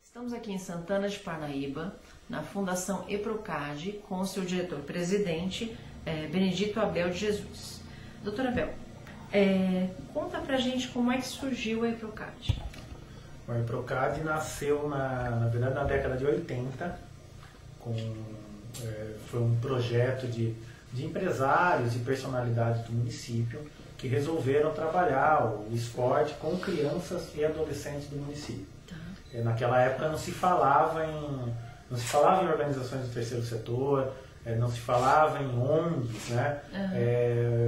Estamos aqui em Santana de Parnaíba, na Fundação EPROCAD, com o seu diretor-presidente, Benedito Abel de Jesus. Doutor Abel, conta pra gente como é que surgiu a EPROCAD. O EPROCAD nasceu, na verdade, na década de 80, foi um projeto de empresários e personalidades do município que resolveram trabalhar o esporte com crianças e adolescentes do município. Naquela época não se falava em organizações do terceiro setor, não se falava em ONGs, né?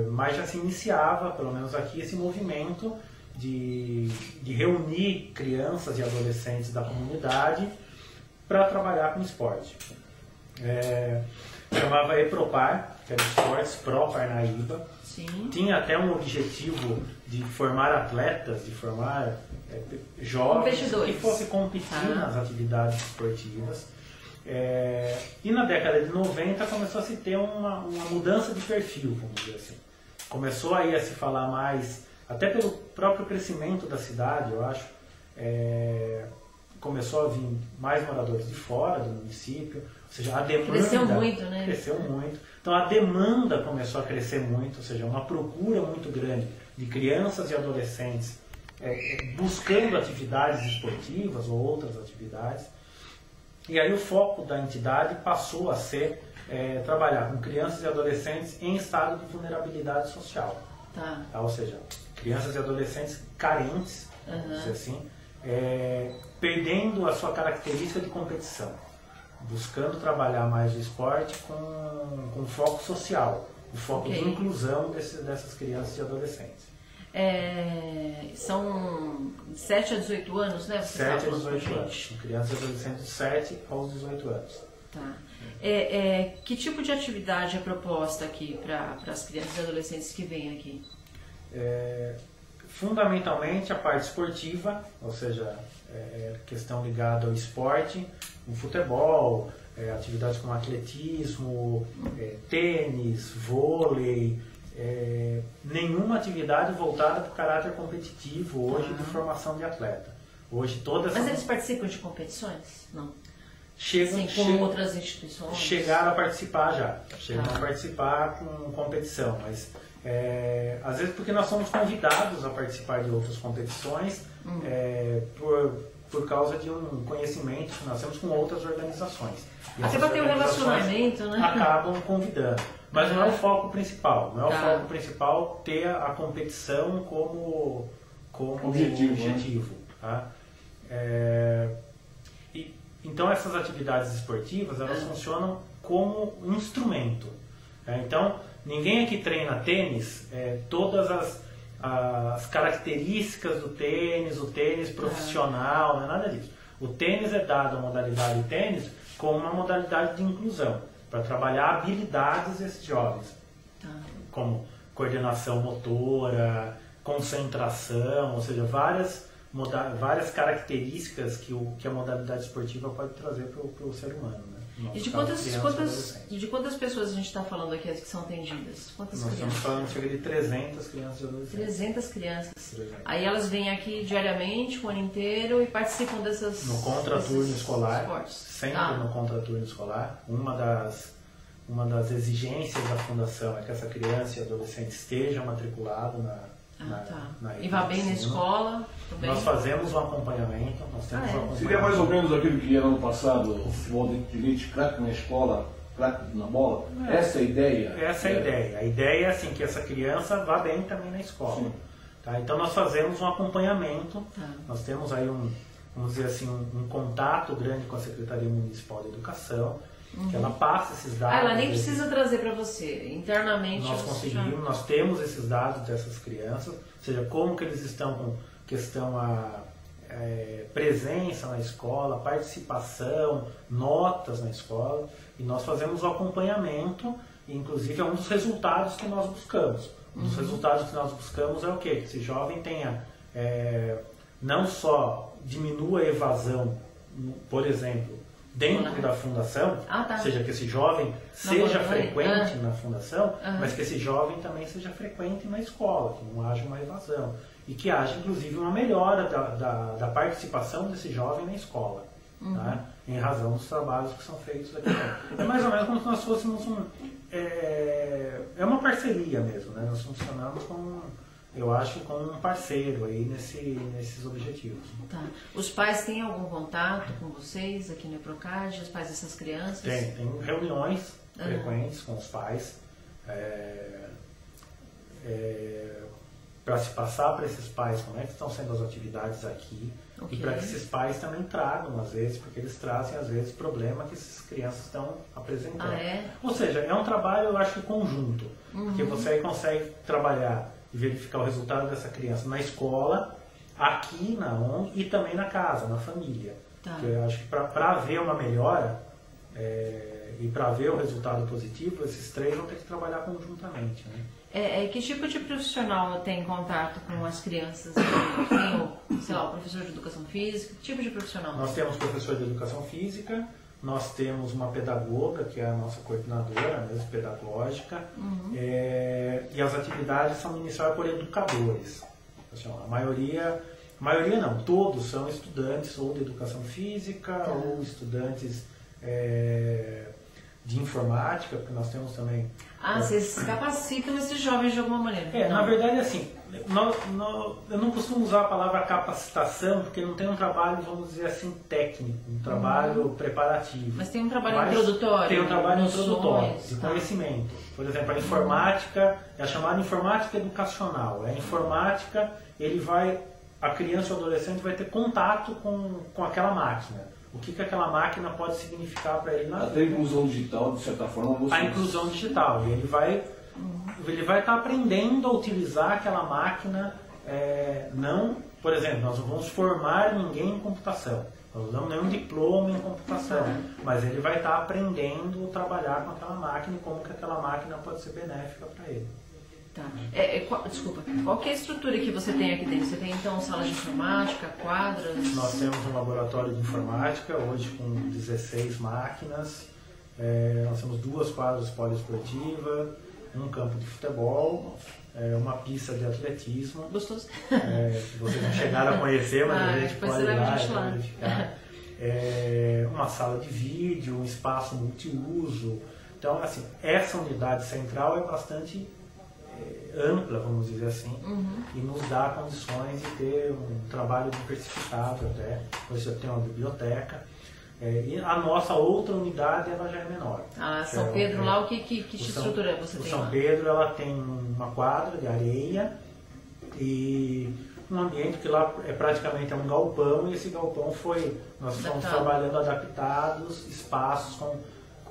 Mas já se iniciava, pelo menos aqui, esse movimento de reunir crianças e adolescentes da comunidade para trabalhar com esporte. Chamava EPROPAR, que era Esportes Pro Parnaíba. Sim. Tinha até um objetivo de formar atletas, de formar jovens que fossem competir nas atividades esportivas. E na década de 90 começou a se ter uma mudança de perfil, vamos dizer assim. Começou aí a se falar mais, até pelo próprio crescimento da cidade, eu acho, começou a vir mais moradores de fora do município, ou seja, a demanda... Cresceu muito, né? Cresceu muito. Então a demanda começou a crescer muito, ou seja, uma procura muito grande de crianças e adolescentes buscando atividades esportivas ou outras atividades. E aí o foco da entidade passou a ser trabalhar com crianças e adolescentes em estado de vulnerabilidade social. Ou seja, crianças e adolescentes carentes, vamos dizer assim, perdendo a sua característica de competição, buscando trabalhar mais o esporte com foco social, o foco de inclusão dessas crianças e adolescentes. São 7 a 18 anos, né? 7 a 18 anos. Crianças e adolescentes de 7 aos 18 anos. Que tipo de atividade é proposta aqui para as crianças e adolescentes que vêm aqui? Fundamentalmente a parte esportiva, ou seja, questão ligada ao esporte, o futebol, atividades como atletismo, tênis, vôlei, nenhuma atividade voltada para o caráter competitivo hoje de formação de atleta. Hoje todas. Mas eles participam de competições? Não. Sim, como outras instituições? Chegaram a participar já. Chegaram a participar com competição, mas às vezes porque nós somos convidados a participar de outras competições por causa de um conhecimento que nós temos com outras organizações. E até para ter um relacionamento, né? Acabam convidando. Mas não é o foco principal. Não é o foco principal ter a competição como objetivo. Tá? Então essas atividades esportivas elas funcionam como um instrumento. Então ninguém aqui treina tênis, todas as características do tênis, o tênis profissional, não é nada disso. O tênis é dado a modalidade de tênis como uma modalidade de inclusão, para trabalhar habilidades desses jovens, como coordenação motora, concentração, ou seja, várias características que a modalidade esportiva pode trazer para o ser humano. Né? E de quantas pessoas a gente está falando aqui que são atendidas? Nós estamos falando cerca de 300 crianças e adolescentes. 300 crianças. Aí elas vêm aqui diariamente, o ano inteiro, e participam dessas... No contraturno escolar, esportes. Sempre no contraturno escolar. Uma das exigências da Fundação é que essa criança e adolescente esteja matriculado na e vá bem na escola? Nós fazemos um acompanhamento. Seria mais ou menos aquilo que era no passado, o futebol de elite, craque na escola, craque na bola? Essa é a ideia? Essa é a ideia. A ideia é assim, que essa criança vá bem também na escola. Então nós fazemos um acompanhamento. Nós temos aí vamos dizer assim, um contato grande com a Secretaria Municipal de Educação, que ela passa esses dados. Ela nem precisa trazer para você, internamente. Nós temos esses dados dessas crianças, ou seja, como que eles estão com questão a presença na escola, participação, notas na escola, e nós fazemos o acompanhamento, e inclusive é um dos resultados que nós buscamos. Um dos resultados que nós buscamos é o quê? Que esse jovem tenha, não só diminua a evasão, por exemplo, dentro da fundação, ou seja, que esse jovem seja frequente na fundação, mas que esse jovem também seja frequente na escola, que não haja uma evasão. E que haja, inclusive, uma melhora da participação desse jovem na escola. tá? Em razão dos trabalhos que são feitos aqui. É mais ou menos como se nós fôssemos é uma parceria mesmo, né? Nós funcionamos eu acho, como um parceiro aí nesses objetivos. Tá. Os pais têm algum contato com vocês aqui no EPROCAGE, os pais dessas crianças? Tem reuniões frequentes com os pais, para se passar para esses pais como é que estão sendo as atividades aqui, e para que esses pais também tragam, às vezes, porque eles trazem, às vezes, problema que essas crianças estão apresentando. Ou seja, é um trabalho, eu acho, conjunto, porque você aí consegue trabalhar e verificar o resultado dessa criança na escola, aqui na ONG e também na casa, na família. Tá. Porque eu acho que para haver uma melhora e para ver o resultado positivo, esses três vão ter que trabalhar conjuntamente, né? Que tipo de profissional tem contato com as crianças? Tem sei lá, o professor de educação física? Que tipo de profissional? Nós temos professor de educação física, nós temos uma pedagoga, que é a nossa coordenadora mesmo, pedagógica, e as atividades são ministradas por educadores. Assim, a maioria não, todos são estudantes ou de educação física ou estudantes de informática, porque nós temos também... vocês capacitam esses jovens de alguma maneira. Na verdade, assim, eu não costumo usar a palavra capacitação, porque não tem um trabalho, vamos dizer assim, técnico, um trabalho preparativo. Mas tem um trabalho introdutório. Tem um trabalho introdutório, de conhecimento. Por exemplo, a informática, é a chamada informática educacional. A informática, a criança ou adolescente vai ter contato com aquela máquina. O que aquela máquina pode significar para ele na vida. Até a inclusão digital, de certa forma, A inclusão digital. E ele vai estar aprendendo a utilizar aquela máquina, por exemplo, nós não vamos formar ninguém em computação. Nós não damos nenhum diploma em computação. Mas ele vai estar aprendendo a trabalhar com aquela máquina e como que aquela máquina pode ser benéfica para ele. Tá. Desculpa, qual que é a estrutura que você tem aqui dentro? Você tem então sala de informática, quadras? Nós temos um laboratório de informática, hoje com 16 máquinas. Nós temos 2 quadras poliesportivas, um campo de futebol, uma pista de atletismo. Gostoso. Que vocês não chegaram a conhecer, mas a gente pode ir lá e verificar. Uma sala de vídeo, um espaço multiuso. Então, assim, essa unidade central é bastante ampla, vamos dizer assim, e nos dá condições de ter um trabalho diversificado até. Você tem uma biblioteca. E a nossa outra unidade ela já é menor. São Pedro, lá que estrutura você tem lá? São Pedro ela tem uma quadra de areia e um ambiente que lá praticamente um galpão, e esse galpão nós estamos trabalhando adaptados, espaços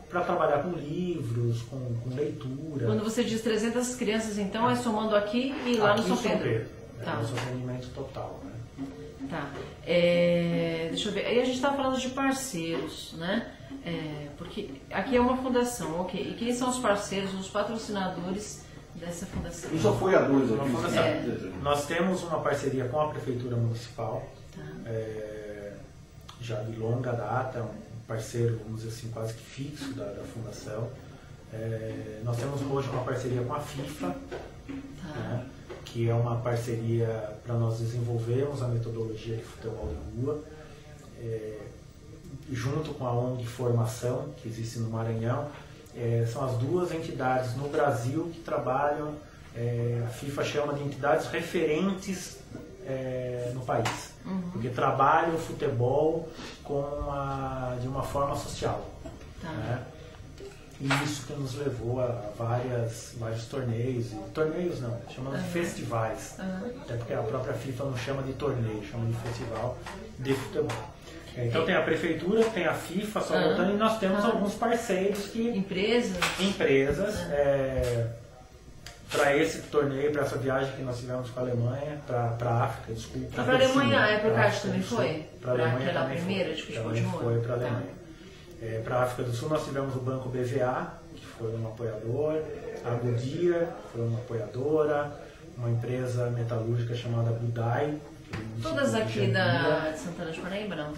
para trabalhar com livros, com leitura. Quando você diz 300 crianças, então, é somando aqui e lá no São Pedro? Tá. Nosso atendimento total, né? Tá. Deixa eu ver. Aí a gente estava falando de parceiros, né? Porque aqui é uma fundação, ok. E quem são os parceiros, os patrocinadores dessa fundação? Isso foi a 2 aqui. Nós temos uma parceria com a Prefeitura Municipal, tá. já de longa data, um parceiro, vamos dizer assim, quase que fixo da fundação. Nós temos hoje uma parceria com a FIFA, né, que é uma parceria para nós desenvolvermos a metodologia de futebol de rua, junto com a ONG Formação, que existe no Maranhão. São as 2 entidades no Brasil que trabalham, a FIFA chama de entidades referentes no país, porque trabalham o futebol de uma forma social. Né? E isso que nos levou a vários torneios, chamamos de festivais, até porque a própria FIFA não chama de torneio, chama de festival de futebol. Então tem a prefeitura, tem a FIFA, só voltando, e nós temos alguns parceiros que... Empresas. Para esse torneio, para essa viagem que nós tivemos para a Alemanha, para a África, desculpa. Para a Alemanha, a EPROCAGE também foi? Para a Alemanha também primeira de futebol de rua? Foi para a Alemanha. Para a África do Sul nós tivemos o Banco BVA, que foi um apoiador, a Goodyear foi uma apoiadora, uma empresa metalúrgica chamada Budai. Todas aqui de Santana de Parnaíba, não?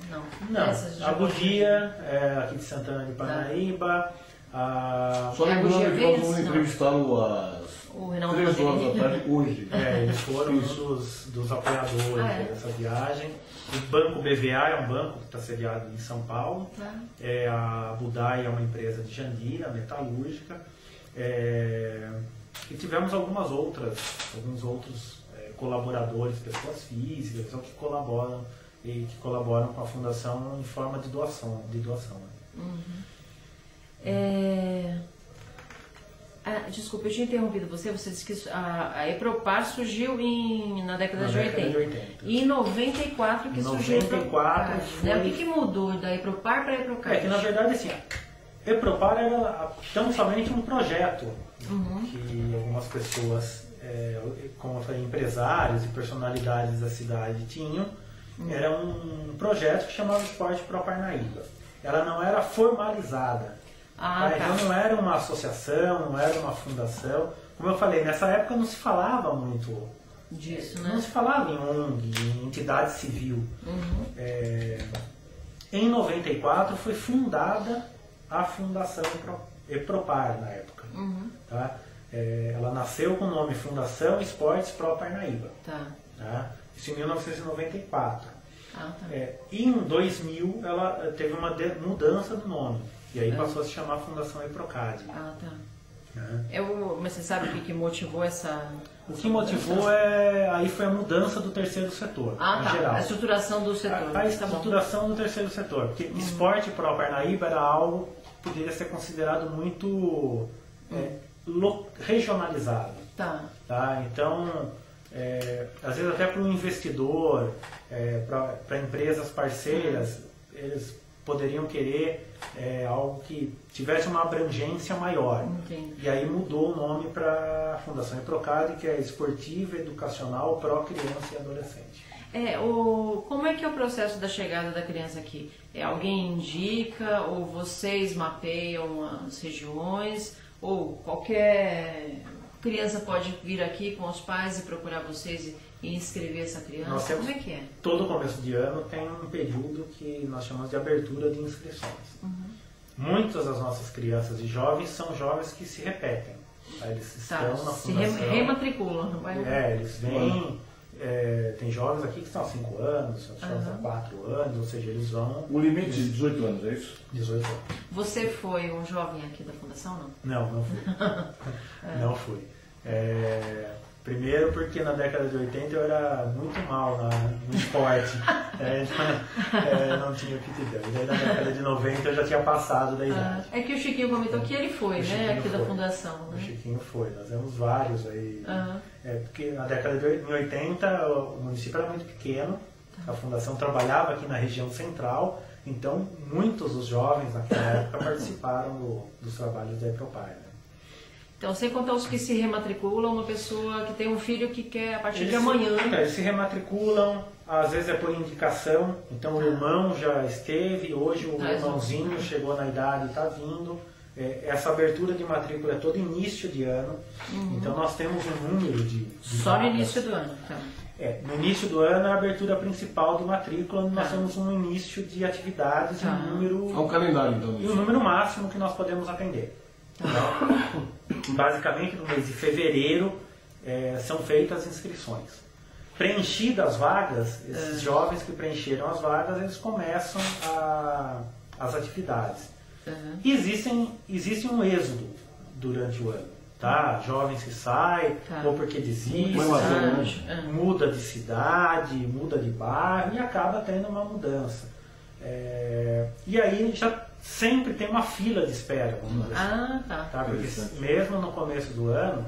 Não, a Goodyear é aqui de Santana de Parnaíba, Só lembrando que nós vamos entrevistá-lo o Reinaldo 3 horas da tarde hoje. Eles foram um dos apoiadores dessa viagem. O Banco BVA é um banco que está sediado em São Paulo. A Budai é uma empresa de Jandira, metalúrgica. E tivemos alguns outros colaboradores, pessoas físicas que colaboram com a fundação em forma de doação. Desculpa, eu tinha interrompido você disse que a Epropar surgiu na década de 80. E em 94 que surgiu a Epropar. O que mudou da Epropar para a Eprocard? Que na verdade assim, Epropar era tão somente um projeto que algumas pessoas, como eu falei, empresários e personalidades da cidade tinham. Era um projeto que chamava Esporte Pro Parnaíba. Ela não era formalizada. Então não era uma associação, não era uma fundação. Como eu falei, nessa época não se falava muito disso, né? Não se falava em ONG, em entidade civil. Em 94 foi fundada a Fundação Epropar na época. Tá? Ela nasceu com o nome Fundação Esportes Pro Parnaíba. Tá? Isso em 1994. E em 2000 ela teve uma mudança do nome. E aí passou a se chamar Fundação Eprocard. Mas você sabe o que motivou essa... O que motivou aí foi a mudança do terceiro setor, em geral. A estruturação do setor. A estruturação do terceiro setor. Porque Esporte Pro Parnaíba era algo que poderia ser considerado muito regionalizado. Tá? Então, às vezes até para um investidor, para empresas parceiras, eles poderiam querer algo que tivesse uma abrangência maior. E aí mudou o nome para a Fundação Eprocard, que é Esportiva Educacional Pro Criança e Adolescente. Como é que é o processo da chegada da criança aqui? Alguém indica ou vocês mapeiam as regiões? Ou qualquer criança pode vir aqui com os pais e procurar vocês e inscrever essa criança? Como é que é? Todo começo de ano tem um período que nós chamamos de abertura de inscrições. Muitas das nossas crianças e jovens são jovens que se repetem. Tá? Eles estão na fundação. Se rematriculam. Eles vêm. Tem jovens aqui que estão há 5 anos, outros jovens há 4 anos, ou seja, eles vão... O limite de 18 anos, é isso? 18 anos. Você foi um jovem aqui da fundação, não? Não fui. Não fui. Primeiro porque na década de 80 eu era muito mal no esporte, não tinha aptidão. E daí na década de 90 eu já tinha passado da idade. É que o Chiquinho comentou que ele foi, aqui da fundação. O Chiquinho foi, nós temos vários aí. Porque na década de 80 o município era muito pequeno, a fundação trabalhava aqui na região central, então muitos dos jovens naquela época participaram dos trabalhos da Epropar. Então, sem contar os que se rematriculam, uma pessoa que tem um filho que quer a partir de amanhã. Eles se rematriculam, às vezes é por indicação, então o irmão já esteve, hoje o irmãozinho chegou na idade e está vindo. Essa abertura de matrícula é todo início de ano, então nós temos um número de Só no início do ano, então. No início do ano é a abertura principal de matrícula, nós temos um início de atividades e um número... É um calendário, então. E um número máximo que nós podemos atender. Basicamente no mês de fevereiro são feitas as inscrições. Preenchidas as vagas, esses jovens que preencheram as vagas, eles começam as atividades. Existe um êxodo durante o ano, tá? Jovens que saem, ou porque desistem, muda de cidade, muda de bairro e acaba tendo uma mudança. E aí já sempre tem uma fila de espera, vamos dizer assim. Tá? Porque mesmo no começo do ano,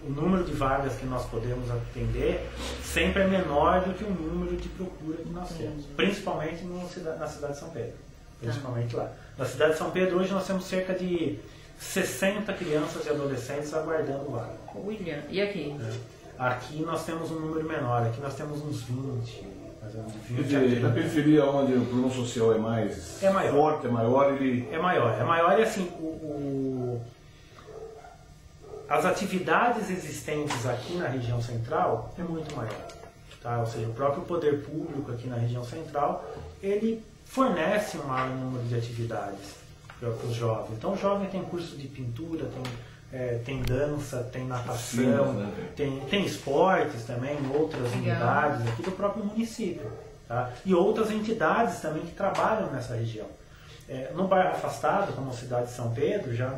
o número de vagas que nós podemos atender sempre é menor do que o número de procura que nós temos, principalmente na cidade de São Pedro. Principalmente lá. Na cidade de São Pedro, hoje nós temos cerca de 60 crianças e adolescentes aguardando vaga. William, e aqui? Aqui nós temos um número menor, aqui nós temos uns 20. Na periferia, onde o plano social é mais forte, é maior, ele... É maior e assim, as atividades existentes aqui na região central é muito maior. Tá? Ou seja, o próprio poder público aqui na região central, ele fornece um maior número de atividades. para os jovens. Então o jovem tem curso de pintura, tem dança, tem natação, tem esportes também em outras unidades aqui do próprio município. Tá? E outras entidades também que trabalham nessa região. No bairro afastado, como a cidade de São Pedro, já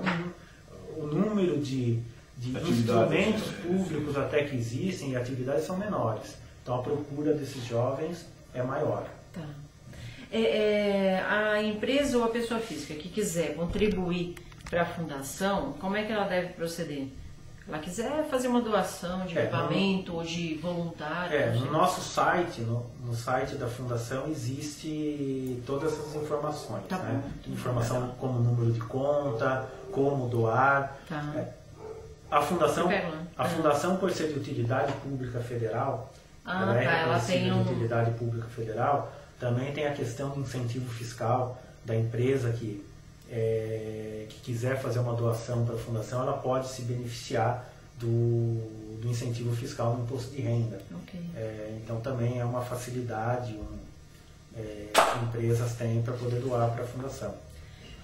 o número de instrumentos públicos até que existem e atividades são menores. Então a procura desses jovens é maior. Tá. A empresa ou a pessoa física que quiser contribuir para a fundação, como é que ela deve proceder? Ela quiser fazer uma doação de equipamento ou de voluntário? No nosso site, no site da fundação, existe todas essas informações. Tá, né? Informação como número de conta, como doar. Tá. A fundação, por ser de utilidade pública federal, ela tem de utilidade pública federal, também tem a questão do incentivo fiscal da empresa que quiser fazer uma doação para a fundação, ela pode se beneficiar do incentivo fiscal no imposto de renda. Okay. Então também é uma facilidade que empresas têm para poder doar para a fundação.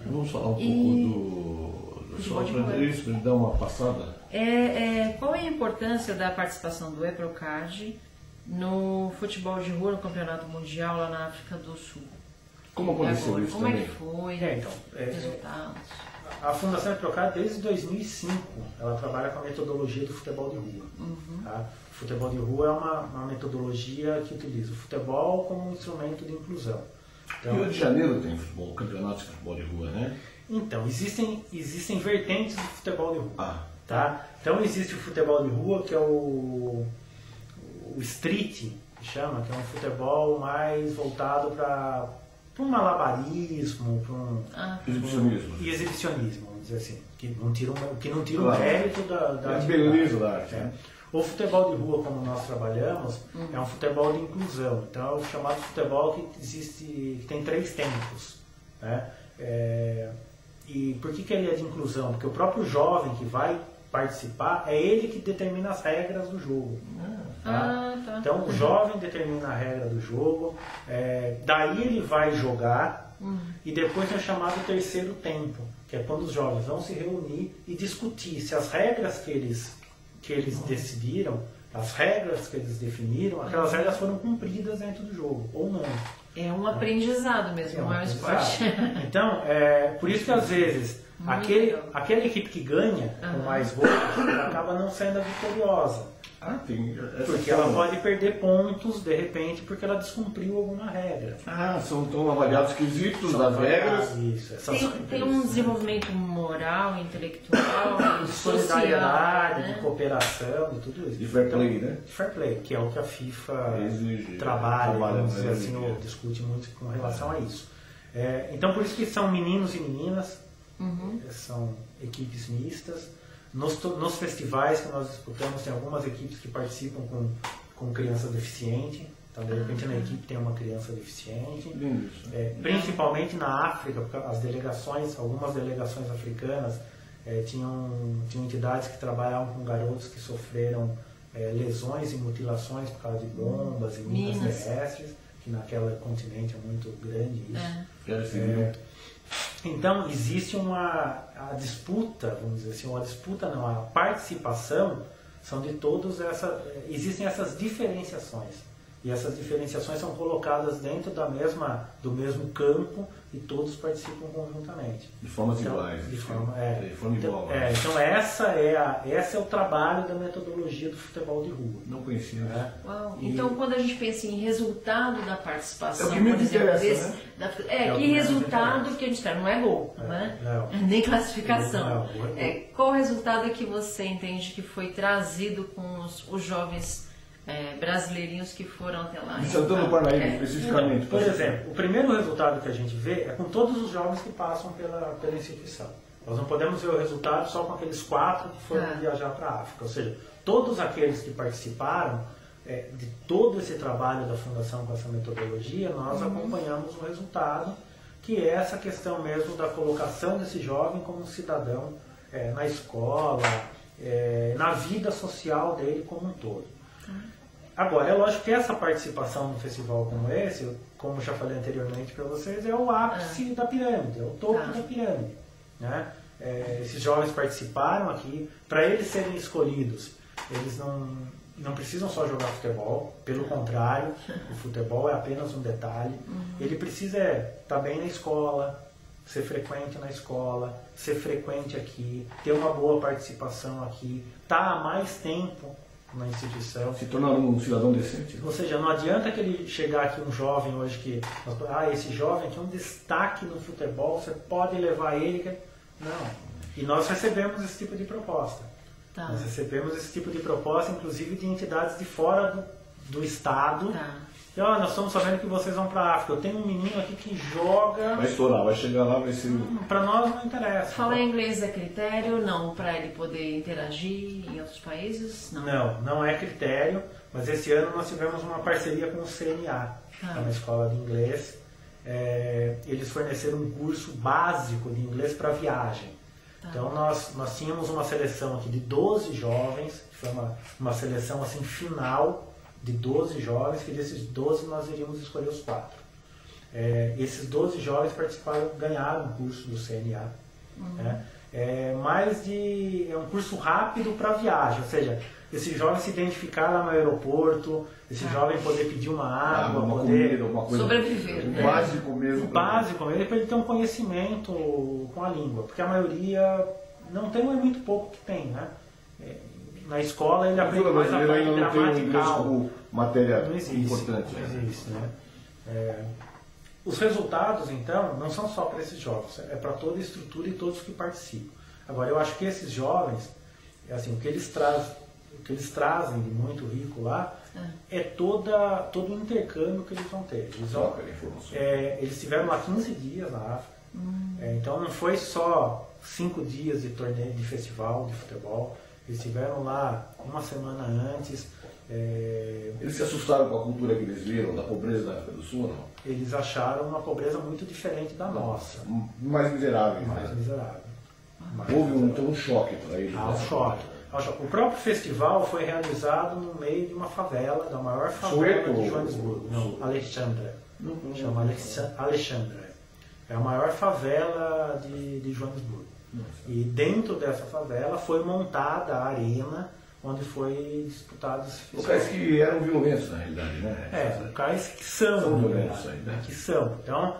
Vamos falar um pouco só para isso, para dar uma passada. Qual é a importância da participação do EPROCAD no futebol de rua, no Campeonato Mundial lá na África do Sul? Como aconteceu isso como também? Como é que foi? Resultados? A Fundação EPROCAD, desde 2005, ela trabalha com a metodologia do futebol de rua. Tá? O futebol de rua é uma metodologia que utiliza o futebol como um instrumento de inclusão. Então, Rio de Janeiro tem futebol, campeonatos de futebol de rua, né? Então, existem vertentes do futebol de rua. Tá? Então existe o futebol de rua, que é o street, que chama, que é um futebol mais voltado para um malabarismo, para um exibicionismo. E exibicionismo, vamos dizer assim, que não tira o mérito da beleza da arte. Né? O futebol de rua, como nós trabalhamos, é um futebol de inclusão. Então é o chamado futebol que tem 3 tempos. Né? E por que ele é de inclusão? Porque o próprio jovem que vai participar, é ele que determina as regras do jogo. Tá? Então o jovem determina a regra do jogo, daí ele vai jogar e depois é chamado terceiro tempo, que é quando os jovens vão se reunir e discutir se as regras que eles decidiram, as regras que eles definiram, aquelas regras foram cumpridas dentro do jogo, ou não. É um aprendizado mesmo, não é um esporte. Então, por isso que às vezes aquela equipe que ganha com mais gols acaba não sendo a vitoriosa. Porque ela pode perder pontos de repente porque ela descumpriu alguma regra. São tão avaliados quesitos das regras. Tem um desenvolvimento moral, intelectual, de solidariedade, de cooperação, de tudo isso. De fair play, né? De fair play, que é o que a FIFA exige, trabalha assim, ou discute muito com relação a isso. Então por isso que são meninos e meninas, são equipes mistas. Nos festivais que nós disputamos, tem algumas equipes que participam com criança deficiente. Então, de repente, na equipe tem uma criança deficiente. Principalmente na África, porque algumas delegações africanas tinham entidades que trabalhavam com garotos que sofreram lesões e mutilações por causa de bombas e minas terrestres, que naquele continente é muito grande isso. Então existe a disputa, vamos dizer assim, a participação são de todos existem essas diferenciações. E essas diferenciações são colocadas dentro do mesmo campo e todos participam conjuntamente. De formas iguais. De forma igual. Esse é o trabalho da metodologia do futebol de rua. Não conhecia. Uau. Então, quando a gente pensa em resultado da participação, por exemplo, que resultado que a gente tem? Não é gol, né? Nem classificação. Qual o resultado que você entende que foi trazido com os jovens brasileirinhos que foram até lá? De Santana do Parnaíba, especificamente. Por exemplo, o primeiro resultado que a gente vê é com todos os jovens que passam pela instituição. Nós não podemos ver o resultado só com aqueles 4 que foram viajar para a África. Ou seja, todos aqueles que participaram de todo esse trabalho da Fundação com essa metodologia, nós acompanhamos o resultado, que é essa questão mesmo da colocação desse jovem como um cidadão na escola, na vida social dele como um todo. Agora, é lógico que essa participação num festival como esse, como já falei anteriormente para vocês, é o ápice da pirâmide, é o topo da pirâmide. Né? Esses jovens participaram aqui, para eles serem escolhidos, eles não precisam só jogar futebol, pelo contrário, o futebol é apenas um detalhe. Ele precisa estar bem na escola, ser frequente na escola, ser frequente aqui, ter uma boa participação aqui, estar há mais tempo na instituição. Se tornar um cidadão decente. Ou seja, não adianta que ele chegar aqui um jovem hoje que... esse jovem tem um destaque no futebol, você pode levar ele... Não. E nós recebemos esse tipo de proposta. Tá. Nós recebemos esse tipo de proposta, inclusive de entidades de fora do estado. Tá. E, nós estamos sabendo que vocês vão para a África. Eu tenho um menino aqui que joga... Vai estourar, vai chegar lá, vai ser... Para nós não interessa. Falar inglês é critério? Não, para ele poder interagir em outros países? Não é critério, mas esse ano nós tivemos uma parceria com o CNA, que é uma escola de inglês. Eles forneceram um curso básico de inglês para viagem. Tá. Então nós tínhamos uma seleção aqui de 12 jovens, foi uma seleção assim final de 12 jovens, que desses 12 nós iríamos escolher os 4. Esses 12 jovens participaram, ganharam o curso do CNA. Né? É um curso rápido para viagem, ou seja, esse jovem se identificar lá no aeroporto, esse jovem poder pedir uma água, uma poder comida, uma coisa, sobreviver. O básico mesmo. O básico mesmo, para ele ter um conhecimento com a língua, porque a maioria não tem, é muito pouco que tem, né? Na escola ele aprende mais a parte gramatical. Como matéria não existe, importante. Não existe, né? Os resultados, então, não são só para esses jovens, é para toda a estrutura e todos que participam. Agora, eu acho que esses jovens, assim, o que eles trazem de muito rico lá é todo o intercâmbio que eles vão ter. Eles tiveram lá 15 dias na África, então não foi só 5 dias de torneio de festival de futebol. Eles estiveram lá uma semana antes. Eles se assustaram com a cultura que eles viram, da pobreza da África do Sul, não? Eles acharam uma pobreza muito diferente da nossa. Mais miserável. Mais miserável. Houve um choque para eles. Um choque. O próprio festival foi realizado no meio de uma favela, da maior favela de Joanesburgo. Não, Alexandra. Chama Alexandra. É a maior favela de Joanesburgo. E dentro dessa favela foi montada a arena onde foi disputado esse festival. Locais que eram violentos na realidade, né? Locais que são violentos ainda. Que são. Então,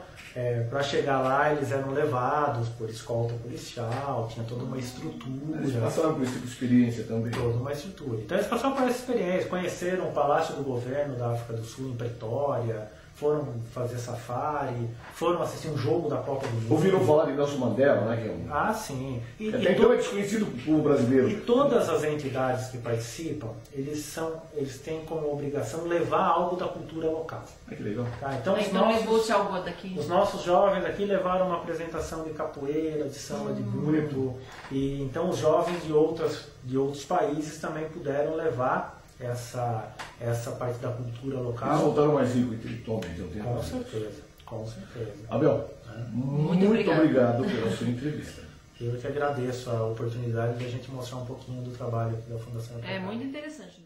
para chegar lá eles eram levados por escolta policial, tinha toda uma estrutura. Eles passaram por esse tipo de experiência também. Toda uma estrutura. Então eles passaram por essa experiência, conheceram o Palácio do Governo da África do Sul em Pretória, foram fazer safari, foram assistir um jogo da Copa do Mundo. Ouviram falar de Nelson Mandela, né? Que sim. Até então é desconhecido para o povo brasileiro. E todas as entidades que participam, eles têm como obrigação levar algo da cultura local. Que legal. Então levou-se algo daqui. Os nossos jovens aqui levaram uma apresentação de capoeira, de samba de bumbo. E então os jovens de outros países também puderam levar essa parte da cultura local. Eles voltaram mais ricos intelectualmente, eu tenho Com certeza, com certeza. Abel, muito obrigado pela sua entrevista. Eu que agradeço a oportunidade de a gente mostrar um pouquinho do trabalho da Fundação. É muito interessante.